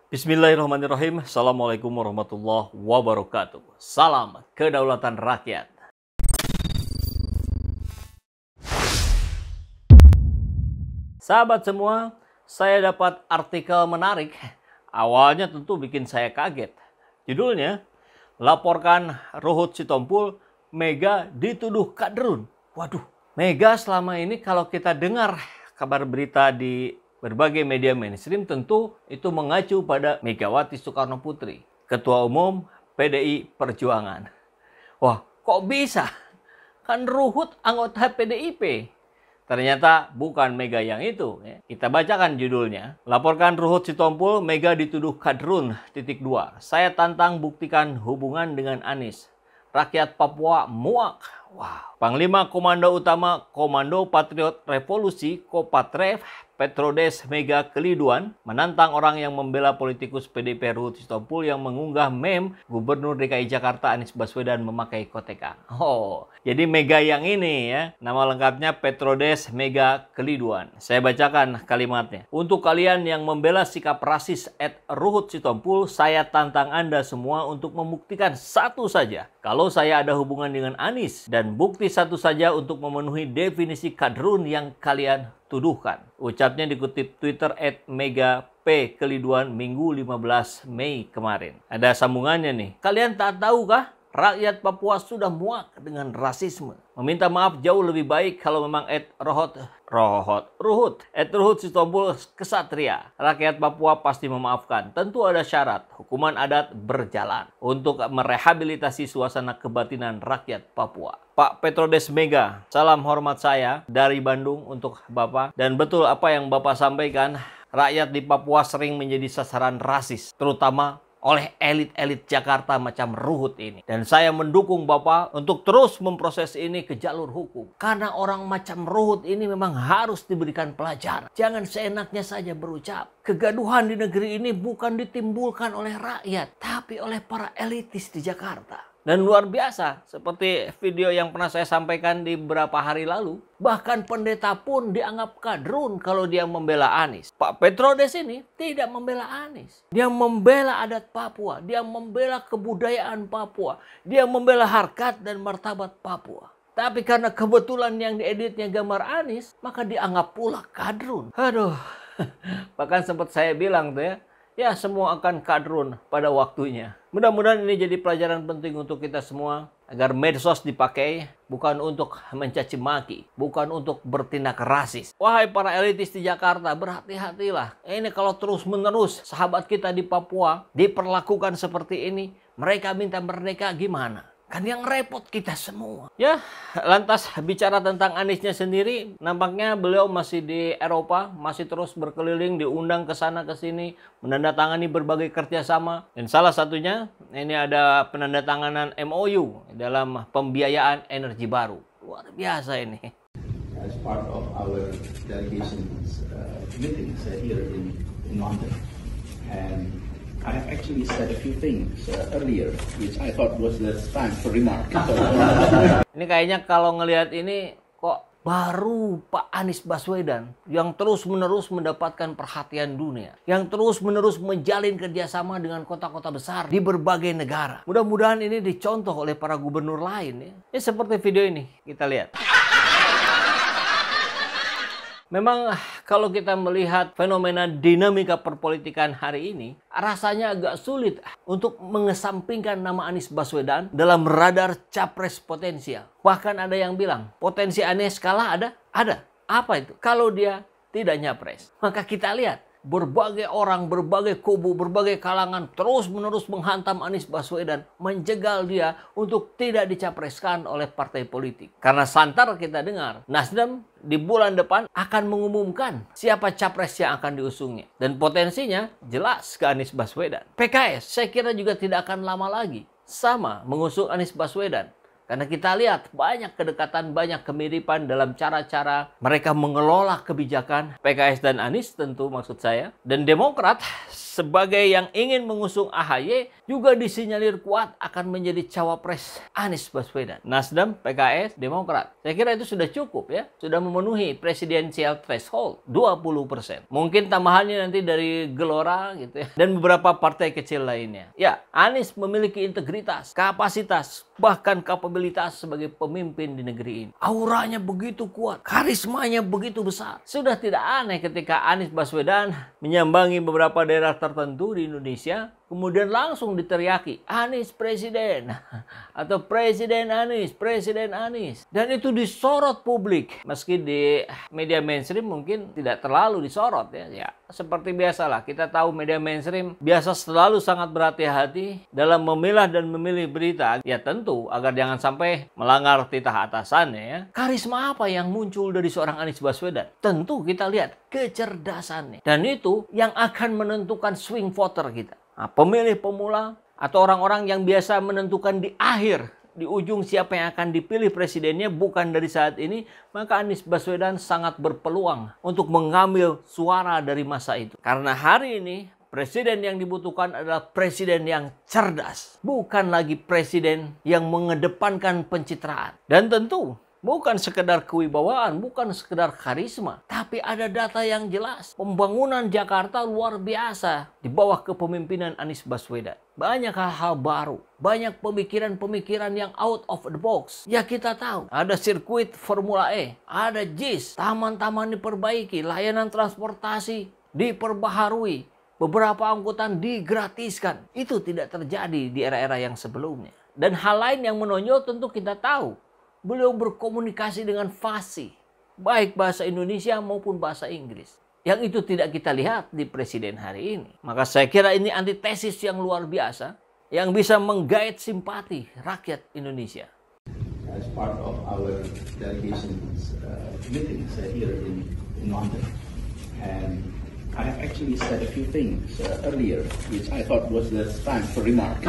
Bismillahirrahmanirrahim. Assalamualaikum warahmatullahi wabarakatuh. Salam kedaulatan rakyat. Sahabat semua, saya dapat artikel menarik. Awalnya tentu bikin saya kaget. Judulnya, laporkan Ruhut Sitompul, Mega dituduh kadrun. Waduh, Mega selama ini kalau kita dengar kabar berita di berbagai media mainstream tentu itu mengacu pada Megawati Soekarno Putri, Ketua Umum PDI Perjuangan. Wah, kok bisa? Kan Ruhut anggota PDIP. Ternyata bukan Mega yang itu. Kita bacakan judulnya. Laporkan Ruhut Sitompul, Mega dituduh kadrun, .2. Saya tantang buktikan hubungan dengan Anies. Rakyat Papua muak. Wow. Panglima Komando Utama Komando Patriot Revolusi Kopatref Petrodes Mega Keliduan menantang orang yang membela politikus PDIP Ruhut Sitompul yang mengunggah meme Gubernur DKI Jakarta Anies Baswedan memakai koteka. Oh, jadi Mega yang ini ya, nama lengkapnya Petrodes Mega Keliduan. Saya bacakan kalimatnya. Untuk kalian yang membela sikap rasis @Ruhut Sitompul, saya tantang Anda semua untuk membuktikan satu saja. Kalau saya ada hubungan dengan Anies dan bukti satu saja untuk memenuhi definisi kadrun yang kalian tuduhkan. Ucapnya dikutip Twitter @Mega_P_Keliduan Minggu 15 Mei kemarin. Ada sambungannya nih. Kalian tak tahu kah? Rakyat Papua sudah muak dengan rasisme. Meminta maaf jauh lebih baik kalau memang Ruhut Sitompul kesatria. Rakyat Papua pasti memaafkan. Tentu ada syarat. Hukuman adat berjalan untuk merehabilitasi suasana kebatinan rakyat Papua. Pak Petrodes Mega, salam hormat saya dari Bandung untuk Bapak. Dan betul apa yang Bapak sampaikan, rakyat di Papua sering menjadi sasaran rasis, terutama oleh elit-elit Jakarta macam Ruhut ini. Dan saya mendukung Bapak untuk terus memproses ini ke jalur hukum. Karena orang macam Ruhut ini memang harus diberikan pelajaran. Jangan seenaknya saja berucap. Kegaduhan di negeri ini bukan ditimbulkan oleh rakyat, tapi oleh para elitis di Jakarta. Dan luar biasa, seperti video yang pernah saya sampaikan di beberapa hari lalu, bahkan pendeta pun dianggap kadrun kalau dia membela Anies. Pak Petrodes ini tidak membela Anies. Dia membela adat Papua, dia membela kebudayaan Papua, dia membela harkat dan martabat Papua. Tapi karena kebetulan yang dieditnya gambar Anies, maka dianggap pula kadrun. Aduh, bahkan sempat saya bilang tuh ya semua akan kadrun pada waktunya. Mudah-mudahan ini jadi pelajaran penting untuk kita semua. Agar medsos dipakai bukan untuk mencaci maki. Bukan untuk bertindak rasis. Wahai para elitis di Jakarta, berhati-hatilah. Ini kalau terus-menerus sahabat kita di Papua diperlakukan seperti ini. Mereka minta merdeka gimana? Kan yang repot kita semua. Ya, lantas bicara tentang Aniesnya sendiri, nampaknya beliau masih di Eropa, masih terus berkeliling, diundang ke sana ke sini, menandatangani berbagai kerjasama. Dan salah satunya, ini ada penandatanganan MOU dalam pembiayaan energi baru. Luar biasa ini. As part of our delegation's meetings here in London, and I have actually said a few things earlier, which I thought was the time for remark. Ini kayaknya kalau ngelihat ini kok baru Pak Anies Baswedan yang terus-menerus mendapatkan perhatian dunia, yang terus-menerus menjalin kerjasama dengan kota-kota besar di berbagai negara. Mudah-mudahan ini dicontoh oleh para gubernur lain ya. Ini seperti video ini, kita lihat. Memang kalau kita melihat fenomena dinamika perpolitikan hari ini, rasanya agak sulit untuk mengesampingkan nama Anies Baswedan dalam radar capres potensial. Bahkan ada yang bilang, potensi Anies kalah ada? Ada. Apa itu? Kalau dia tidak nyapres. Maka kita lihat, berbagai orang, berbagai kubu, berbagai kalangan terus-menerus menghantam Anies Baswedan, menjegal dia untuk tidak dicapreskan oleh partai politik. Karena santar kita dengar, Nasdem di bulan depan akan mengumumkan siapa capres yang akan diusungnya. Dan potensinya jelas ke Anies Baswedan. PKS saya kira juga tidak akan lama lagi sama mengusung Anies Baswedan. Karena kita lihat banyak kedekatan, banyak kemiripan dalam cara-cara mereka mengelola kebijakan. PKS dan Anies tentu maksud saya. Dan Demokrat sebagai yang ingin mengusung AHY juga disinyalir kuat akan menjadi cawapres Anies Baswedan. Nasdem, PKS, Demokrat. Saya kira itu sudah cukup ya. Sudah memenuhi presidensial threshold 20%. Mungkin tambahannya nanti dari Gelora gitu ya. Dan beberapa partai kecil lainnya. Ya, Anies memiliki integritas, kapasitas, bahkan kapabilitas sebagai pemimpin di negeri ini. Auranya begitu kuat, karismanya begitu besar. Sudah tidak aneh ketika Anies Baswedan menyambangi beberapa daerah tertentu di Indonesia, kemudian langsung diteriaki, Anies Presiden, atau Presiden Anies, Presiden Anies. Dan itu disorot publik. Meski di media mainstream mungkin tidak terlalu disorot ya. Seperti biasalah, kita tahu media mainstream biasa selalu sangat berhati-hati dalam memilah dan memilih berita. Ya tentu, agar jangan sampai melanggar titah atasannya ya. Karisma apa yang muncul dari seorang Anies Baswedan? Tentu kita lihat kecerdasannya. Dan itu yang akan menentukan swing voter kita. Nah, pemilih pemula atau orang-orang yang biasa menentukan di akhir, di ujung siapa yang akan dipilih presidennya bukan dari saat ini, maka Anies Baswedan sangat berpeluang untuk mengambil suara dari masa itu. Karena hari ini presiden yang dibutuhkan adalah presiden yang cerdas, bukan lagi presiden yang mengedepankan pencitraan. Dan tentu bukan sekedar kewibawaan, bukan sekedar karisma, tapi ada data yang jelas. Pembangunan Jakarta luar biasa di bawah kepemimpinan Anies Baswedan. Banyak hal-hal baru, banyak pemikiran-pemikiran yang out of the box. Ya kita tahu, ada sirkuit Formula E, ada JIS, taman-taman diperbaiki, layanan transportasi diperbaharui, beberapa angkutan digratiskan. Itu tidak terjadi di era-era yang sebelumnya. Dan hal lain yang menonjol tentu kita tahu, beliau berkomunikasi dengan fasih, baik bahasa Indonesia maupun bahasa Inggris. Yang itu tidak kita lihat di presiden hari ini. Maka saya kira ini antitesis yang luar biasa yang bisa menggait simpati rakyat Indonesia. As part of our delegation's meetings here in London, and I have actually said a few things earlier, which I thought was the time for remark.